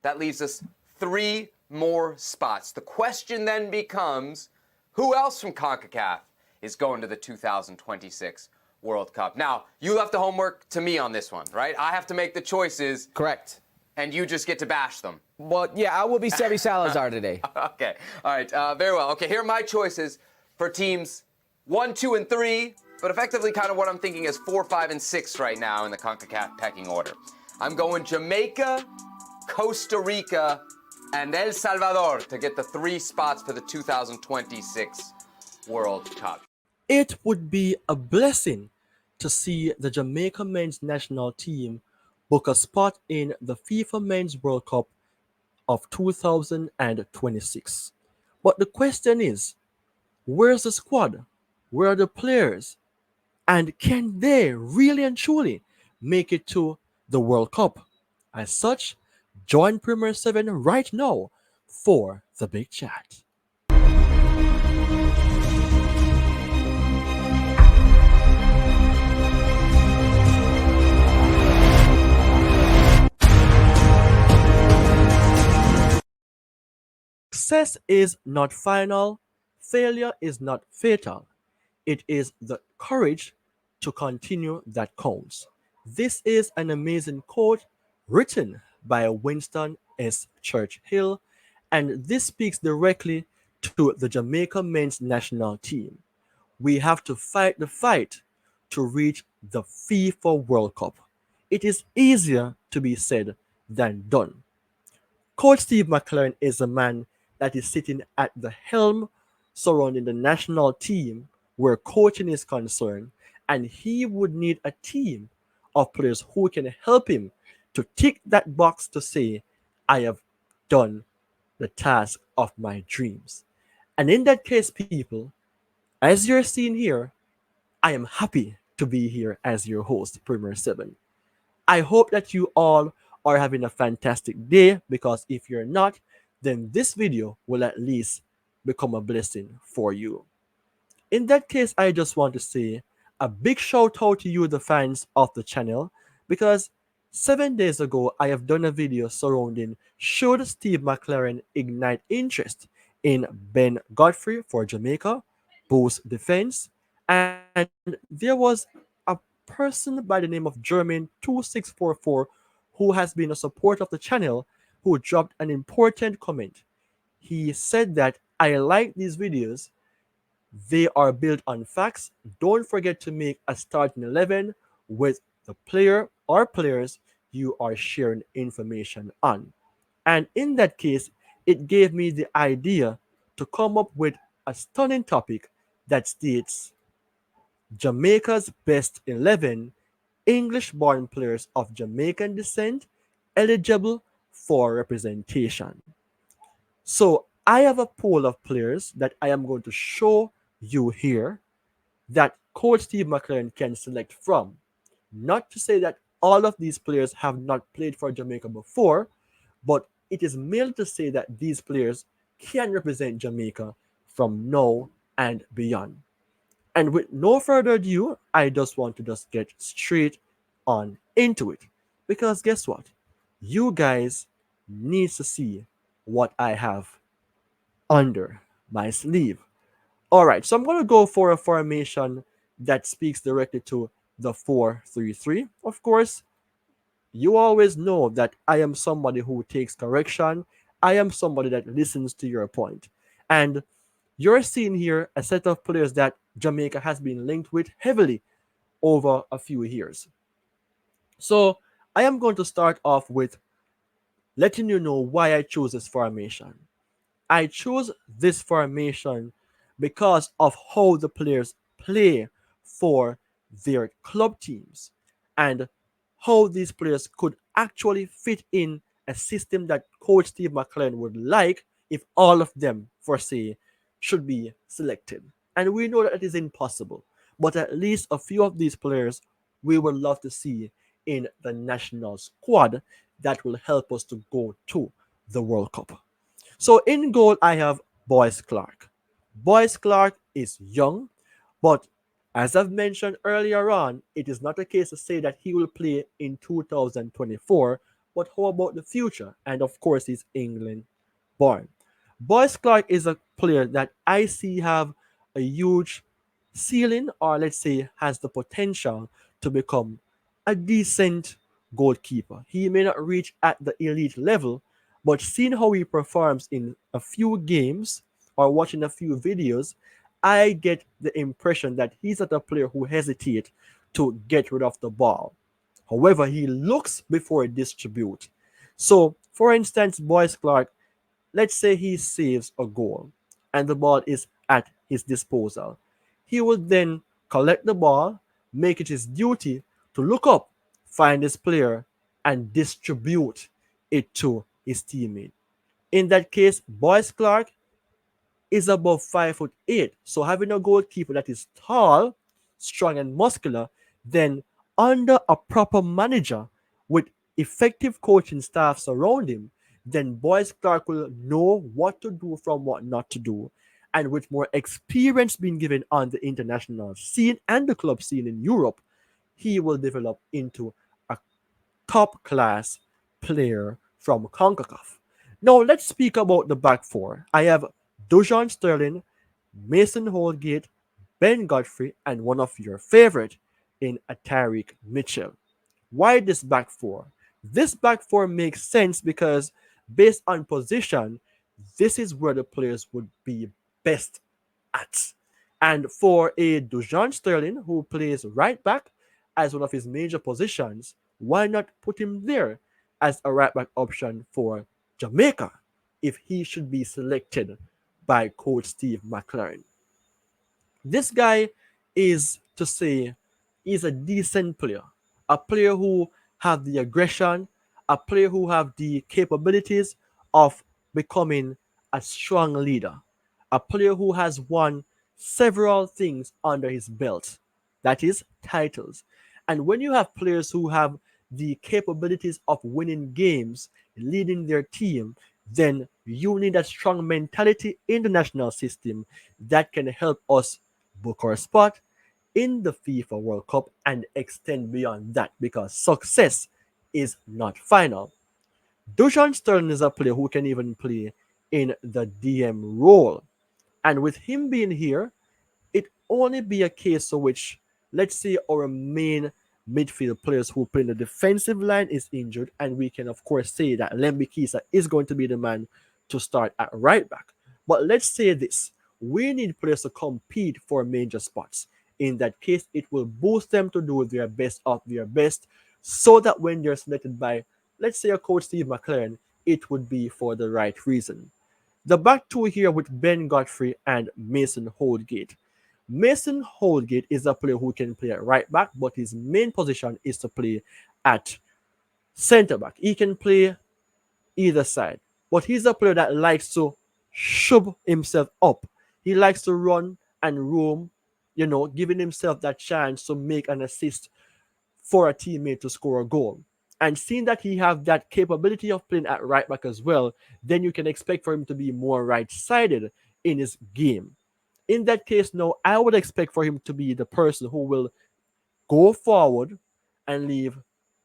That leaves us 3 more spots. The question then becomes, who else from CONCACAF is going to the 2026 World Cup? Now, you left the homework to me on this one, right? I have to make the choices. Correct. And you just get to bash them. Well, yeah, I will be Sebi Salazar today. Okay. All right. Very well. Okay, here are my choices for teams 1, 2, and 3, but effectively kind of what I'm thinking is 4, 5, and 6 right now in the CONCACAF pecking order. I'm going Jamaica, Costa Rica, and El Salvador to get the 3 spots for the 2026 World Cup. It would be a blessing to see the Jamaica men's national team book a spot in the FIFA Men's World Cup of 2026. But the question is, where's the squad? Where are the players? And can they really and truly make it to the World Cup? As such, join Premier 7 right now for the big chat. Success is not final, failure is not fatal. It is the courage to continue that counts. This is an amazing quote written by Winston S. Churchill, and this speaks directly to the Jamaica men's national team. We have to fight the fight to reach the FIFA World Cup. It is easier to be said than done. Coach Steve McLaren is a man that is sitting at the helm surrounding the national team where coaching is concerned, and he would need a team of players who can help him to tick that box to say, I have done the task of my dreams. And in that case, people, as you're seeing here, I am happy to be here as your host, Premier 7. I hope that you all are having a fantastic day, because if you're not, then this video will at least become a blessing for you. In that case, I just want to say a big shout out to you, the fans of the channel, because 7 days ago, I have done a video surrounding should Steve McLaren ignite interest in Ben Godfrey for Jamaica, boost defense, and there was a person by the name of German2644 who has been a supporter of the channel who dropped an important comment. He said that I like these videos. They are built on facts. Don't forget to make a starting 11 with the player or players you are sharing information on. And in that case, it gave me the idea to come up with a stunning topic that states Jamaica's best 11 English-born players of Jamaican descent eligible for representation. So I have a pool of players that I am going to show you here that Coach Steve McLaren can select from. Not to say that all of these players have not played for Jamaica before, but it is merely to say that these players can represent Jamaica from now and beyond. And with no further ado, I just want to just get straight on into it. Because guess what? You guys need to see what I have under my sleeve. All right, so I'm going to go for a formation that speaks directly to the 4-3-3. Of course, you always know that I am somebody who takes correction. I am somebody that listens to your point. And you're seeing here a set of players that Jamaica has been linked with heavily over a few years. So I am going to start off with letting you know why I chose this formation. I chose this formation because of how the players play for their club teams and how these players could actually fit in a system that Coach Steve McLaren would like if all of them, for say, should be selected. And we know that it is impossible, but at least a few of these players we would love to see in the national squad that will help us to go to the World Cup. So in goal, I have Boyce Clark. Boyce Clark is young, but as I've mentioned earlier on, it is not a case to say that he will play in 2024, but how about the future? And of course, he's England born. Boyce Clark is a player that I see have a huge ceiling, or let's say has the potential to become a decent goalkeeper. He may not reach at the elite level, but seeing how he performs in a few games or watching a few videos, I get the impression that he's not a player who hesitates to get rid of the ball. However, he looks before he distributes. So, for instance, Boyce Clark, let's say he saves a goal and the ball is at his disposal. He would then collect the ball, make it his duty to look up, find his player, and distribute it to his teammate. In that case, Boyce Clark is above 5'8". So having a goalkeeper that is tall, strong, and muscular, then under a proper manager with effective coaching staff surround him, then Boyce Clark will know what to do from what not to do. And with more experience being given on the international scene and the club scene in Europe, he will develop into a top class player from CONCACAF. Now let's speak about the back four. I have Dujon Sterling, Mason Holgate, Ben Godfrey, and one of your favorite in Tariq Mitchell. Why this back four? This back four makes sense because based on position, this is where the players would be best at. And for a Dujon Sterling who plays right back as one of his major positions, why not put him there as a right back option for Jamaica if he should be selected by coach Steve McLaren? This guy is to say is a decent player, a player who have the aggression, a player who have the capabilities of becoming a strong leader, a player who has won several things under his belt, that is titles. And when you have players who have the capabilities of winning games, leading their team, then you need a strong mentality in the national system that can help us book our spot in the FIFA World Cup and extend beyond that because success is not final. Dujon Sterling is a player who can even play in the DM role. And with him being here, it only be a case of which, let's say, our main midfield players who play in the defensive line is injured, and we can of course say that Lemby Kisa is going to be the man to start at right back. But let's say this: we need players to compete for major spots. In that case, it will boost them to do their best of their best, so that when they're selected by, let's say, a coach Steve McLaren, it would be for the right reason. The back two here with Ben Godfrey and Mason Holgate. Mason Holgate is a player who can play at right back, but his main position is to play at centre back. He can play either side, but he's a player that likes to shove himself up. He likes to run and roam, giving himself that chance to make an assist for a teammate to score a goal. And seeing that he have that capability of playing at right back as well, then you can expect for him to be more right-sided in his game. In that case, now I would expect for him to be the person who will go forward and leave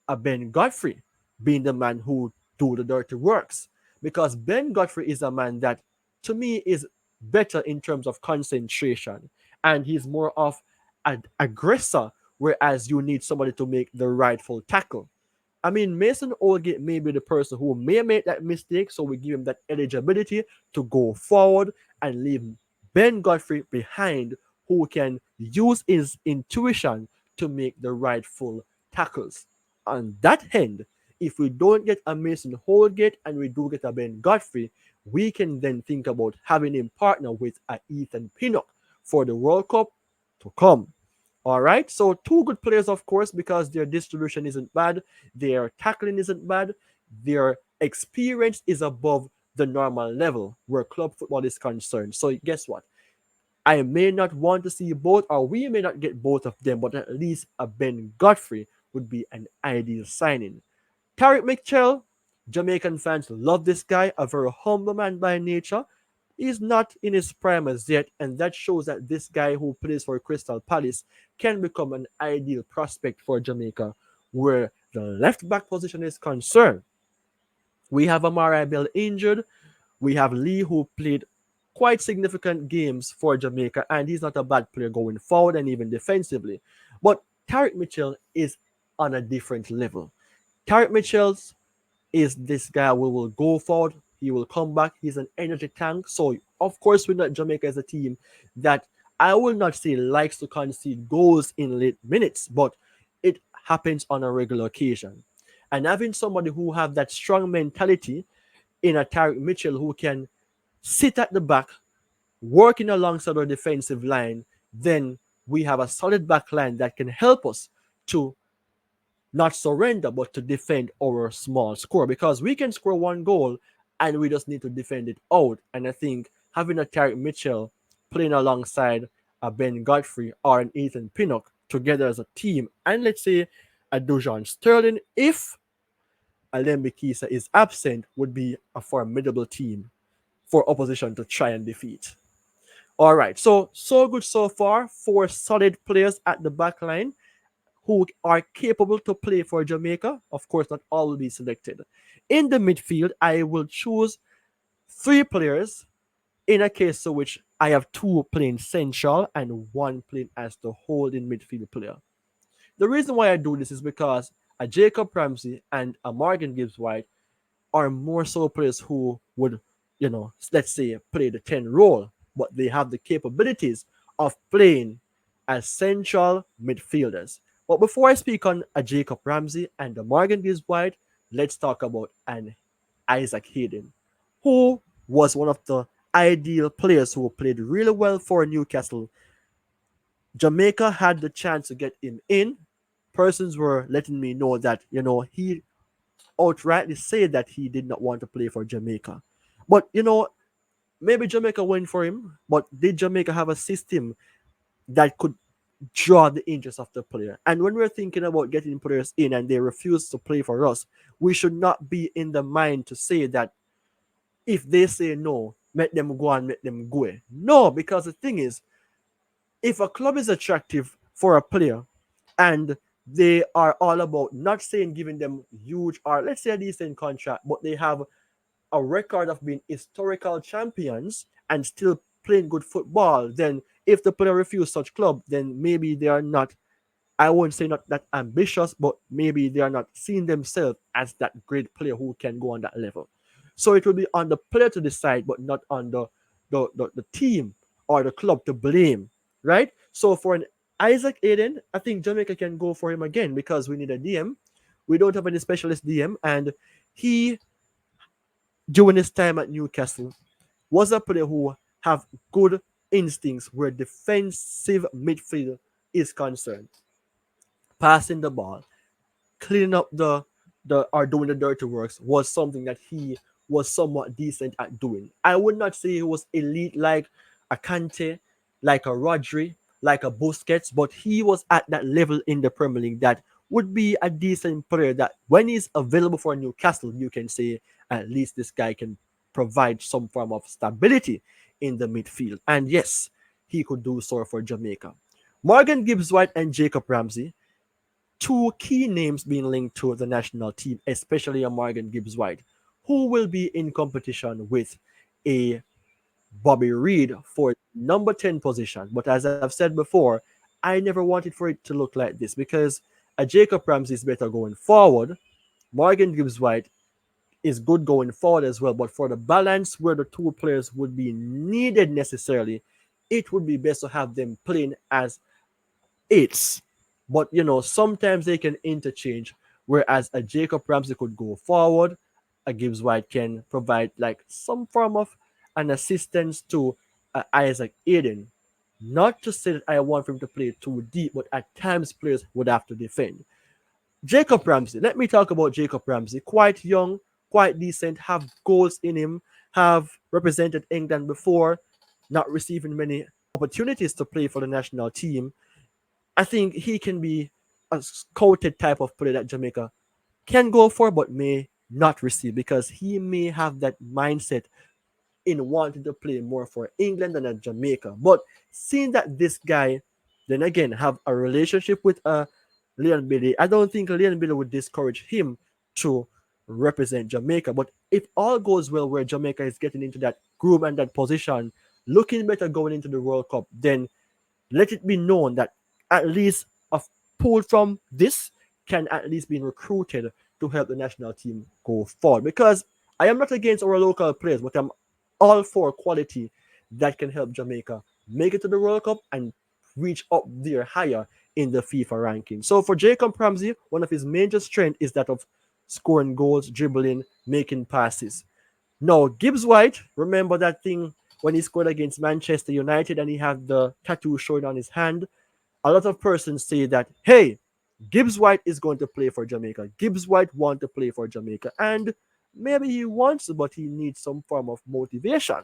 a Ben Godfrey being the man who do the dirty works. Because Ben Godfrey is a man that, to me, is better in terms of concentration. And he's more of an aggressor, whereas you need somebody to make the rightful tackle. I mean, Mason Holgate may be the person who may make that mistake, so we give him that eligibility to go forward and leave Ben Godfrey behind, who can use his intuition to make the rightful tackles. On that end, if we don't get a Mason Holgate and we do get a Ben Godfrey, we can then think about having him partner with a Ethan Pinnock for the World Cup to come. All right, so two good players, of course, because their distribution isn't bad, their tackling isn't bad, their experience is above the normal level where club football is concerned. So guess what? I may not want to see both, or we may not get both of them, but at least a Ben Godfrey would be an ideal signing. Tariq Mitchell, Jamaican fans love this guy, a very humble man by nature. He's not in his prime as yet, and that shows that this guy who plays for Crystal Palace can become an ideal prospect for Jamaica, where the left back position is concerned. We have Amari Bell injured. We have Lee, who played quite significant games for Jamaica, and he's not a bad player going forward and even defensively. But Tarek Mitchell is on a different level. Tarek Mitchell's is this guy who will go forward. He will come back. He's an energy tank. So of course, we know Jamaica as a team that I will not say likes to concede goals in late minutes, but it happens on a regular occasion. And having somebody who have that strong mentality in a Tarek Mitchell who can sit at the back, working alongside our defensive line, then we have a solid back line that can help us to not surrender, but to defend our small score, because we can score one goal and we just need to defend it out. And I think having a Tarek Mitchell playing alongside a Ben Godfrey or an Ethan Pinnock together as a team, and let's say a Dujon Sterling, if Alembe Kisa is absent, would be a formidable team for opposition to try and defeat. All right, so good so far. Four solid players at the back line who are capable to play for Jamaica. Of course, not all will be selected. In the midfield, I will choose three players in a case in which I have two playing central and one playing as the holding midfield player. The reason why I do this is because a Jacob Ramsey and a Morgan Gibbs White are more so players who would, let's say, play the 10 role, but they have the capabilities of playing as central midfielders. But before I speak on a Jacob Ramsey and a Morgan Gibbs White, let's talk about an Isaac Hayden, who was one of the ideal players who played really well for Newcastle. Jamaica had the chance to get him in. Persons were letting me know that, he outrightly said that he did not want to play for Jamaica. But, maybe Jamaica went for him, but did Jamaica have a system that could draw the interest of the player? And when we're thinking about getting players in and they refuse to play for us, we should not be in the mind to say that if they say no, let them go and let them go. No, because the thing is, if a club is attractive for a player and they are all about not saying giving them huge or let's say a decent contract, but they have a record of being historical champions and still playing good football, then if the player refuses such club, then maybe they are not, I won't say not that ambitious, but maybe they are not seeing themselves as that great player who can go on that level. So it will be on the player to decide, but not on the team or the club to blame, right? So for an Isaac Aiden, I think Jamaica can go for him again because we need a DM. We don't have any specialist DM, and he, during his time at Newcastle, was a player who have good instincts where defensive midfield is concerned. Passing the ball, cleaning up the or doing the dirty works was something that he was somewhat decent at doing. I would not say he was elite like a Kante, like a Rodri, like a Busquets, but he was at that level in the Premier League that would be a decent player that when he's available for Newcastle, you can say at least this guy can provide some form of stability in the midfield. And yes, he could do so for Jamaica. Morgan Gibbs White and Jacob Ramsey, two key names being linked to the national team, especially a Morgan Gibbs White, who will be in competition with a Bobby Reid for number 10 position. But as I've said before, I never wanted for it to look like this because a Jacob Ramsey is better going forward. Morgan Gibbs White is good going forward as well. But for the balance where the two players would be needed necessarily, it would be best to have them playing as eights. But sometimes they can interchange. Whereas a Jacob Ramsey could go forward, a Gibbs White can provide like some form of an assistance to Isaac Aiden. Not to say that I want him to play too deep, but at times players would have to defend. Jacob Ramsey. Let me talk about Jacob Ramsey. Quite young, quite decent, have goals in him, have represented England before, not receiving many opportunities to play for the national team. I think he can be a scouted type of player that Jamaica can go for, but may not receive because he may have that mindset in wanting to play more for England than at Jamaica. But seeing that this guy, then again, have a relationship with Leon Bailey, I don't think Leon Bailey would discourage him to represent Jamaica. But if all goes well, where Jamaica is getting into that groove and that position, looking better going into the World Cup, then let it be known that at least a pool from this can at least be recruited to help the national team go forward. Because I am not against our local players, but I'm all for quality that can help Jamaica make it to the World Cup and reach up there higher in the FIFA ranking. So for Jacob Ramsey, one of his major strengths is that of scoring goals, dribbling, making passes. No, Gibbs White, remember that thing when he scored against Manchester United and he had the tattoo showing on his hand? A lot of persons say that, hey, Gibbs White is going to play for Jamaica. Gibbs White wants to play for Jamaica. And maybe he wants to, but he needs some form of motivation.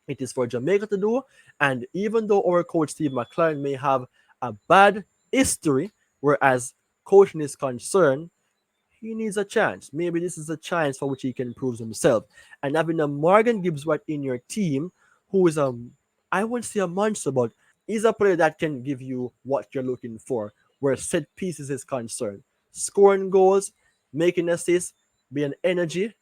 It is for Jamaica to do. And even though our coach Steve McLaren may have a bad history, whereas coaching is concerned, he needs a chance. Maybe this is a chance for which he can prove himself. And having a Morgan Gibbs White in your team, who is I won't say a monster, but he's a player that can give you what you're looking for, where set pieces is concerned. Scoring goals, making assists, being energy,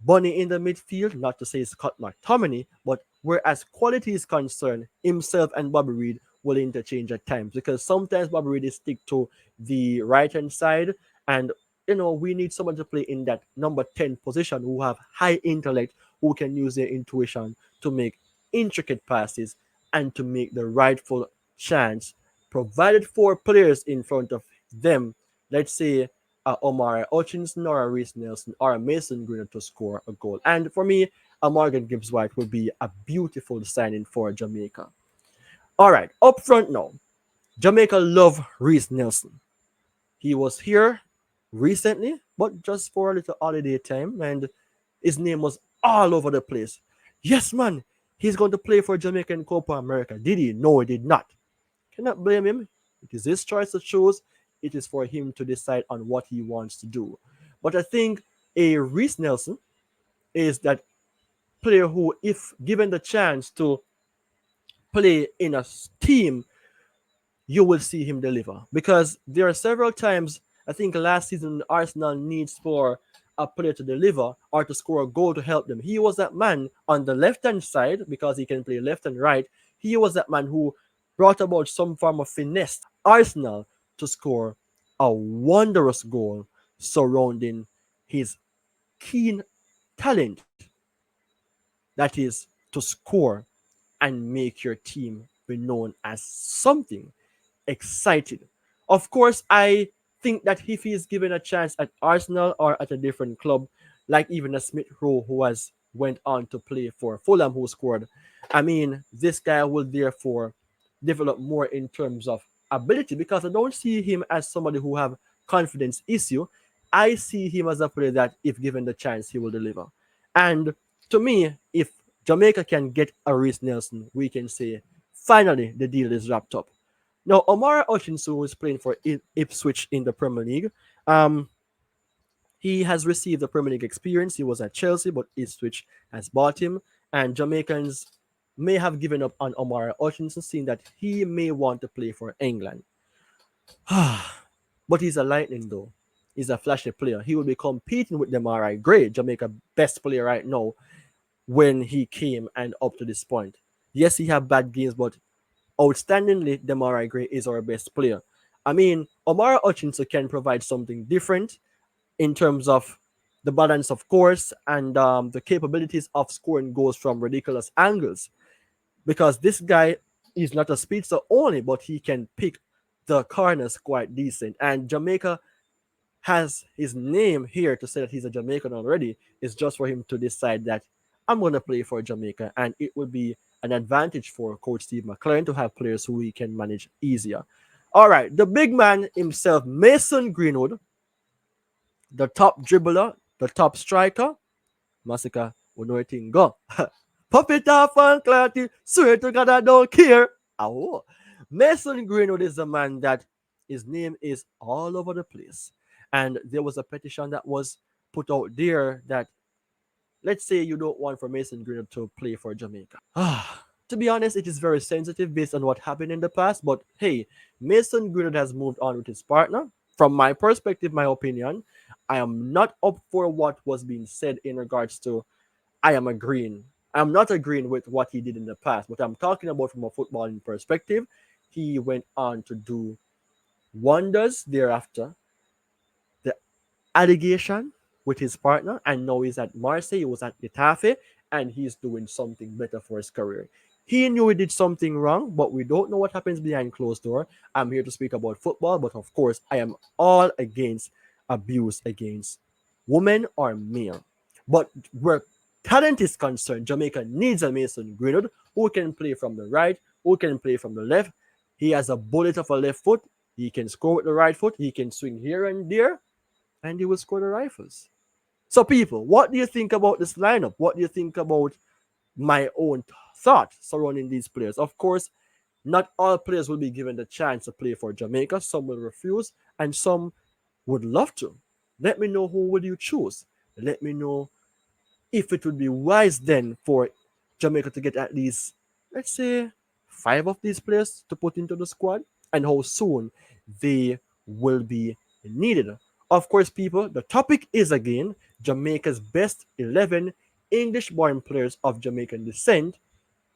Bunny in the midfield, not to say Scott McTominay, but whereas quality is concerned, himself and Bobby Reid will interchange at times because sometimes Bobby Reid is stick to the right hand side, and we need someone to play in that number 10 position who have high intellect, who can use their intuition to make intricate passes and to make the rightful chance provided for players in front of them. Let's say Omar Hutchinson or a Reese Nelson or a Mason Greenwood to score a goal. And for me, a Morgan Gibbs White would be a beautiful signing for Jamaica. All right, up front now. Jamaica love Reese Nelson. He was here recently, but just for a little holiday time, and his name was all over the place. Yes, man, he's going to play for Jamaica in Copa America. Did he? No, he did not. Cannot blame him. It is his choice to choose. It is for him to decide on what he wants to do. But I think a Reese Nelson is that player who, if given the chance to play in a team, you will see him deliver. Because there are several times, I think last season, Arsenal needs for a player to deliver or to score a goal to help them. He was that man on the left-hand side because he can play left and right. He was that man who brought about some form of finesse Arsenal to score a wondrous goal surrounding his keen talent, that is to score and make your team be known as something excited. Of course, I think that if he is given a chance at Arsenal or at a different club, like even a Smith Rowe who has went on to play for Fulham who scored, I mean, this guy will therefore develop more in terms of ability because I don't see him as somebody who have confidence issue. I see him as a player that if given the chance, he will deliver. And to me, if Jamaica can get a Reese Nelson, we can say finally the deal is wrapped up. Now, Omar Hutchinson, who is playing for Ipswich in the Premier League, he has received the Premier League experience. He was at Chelsea, but Ipswich has bought him. And Jamaicans may have given up on Omar Hutchinson, seeing that he may want to play for England. But he's a lightning, though. He's a flashy player. He will be competing with Demarai Gray, Jamaica best player right now, when he came and up to this point. Yes, he had bad games, but outstandingly, Demarai Gray is our best player. I mean, Omar Hutchinson can provide something different in terms of the balance of course and the capabilities of scoring goals from ridiculous angles. Because this guy is not a speedster only, but he can pick the corners quite decent. And Jamaica has his name here to say that he's a Jamaican already. It's just for him to decide that I'm going to play for Jamaica, and it will be an advantage for Coach Steve McLaren to have players who he can manage easier. All right, the big man himself, Mason Greenwood, the top dribbler, the top striker. Massacre, we know it go. Pop it off and clarity, swear to God I don't care. Oh, Mason Greenwood is the man that his name is all over the place. And there was a petition that was put out there that, let's say you don't want for Mason Greenwood to play for Jamaica. To be honest, it is very sensitive based on what happened in the past. But hey, Mason Greenwood has moved on with his partner. From my perspective, my opinion, I am not up for what was being said in regards to I am agreeing. I'm not agreeing with what he did in the past, but I'm talking about from a footballing perspective. He went on to do wonders thereafter. The allegation with his partner, and now he's at Marseille, he was at Getafe, and he's doing something better for his career. He knew he did something wrong, but we don't know what happens behind closed door. I'm here to speak about football, but of course, I am all against abuse against women or male. But where talent is concerned, Jamaica needs a Mason Greenwood who can play from the right, who can play from the left. He has a bullet of a left foot. He can score with the right foot. He can swing here and there, and he will score the rifles. So, people, what do you think about this lineup? What do you think about my own thought surrounding these players? Of course, not all players will be given the chance to play for Jamaica. Some will refuse, and some would love to. Let me know who will you choose. Let me know if it would be wise then for Jamaica to get at least, let's say, 5 of these players to put into the squad, and how soon they will be needed. Of course, people, the topic is again Jamaica's best 11 English born players of Jamaican descent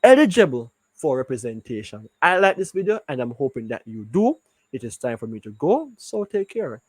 eligible for representation. I like this video and I'm hoping that you do. It is time for me to go, so take care.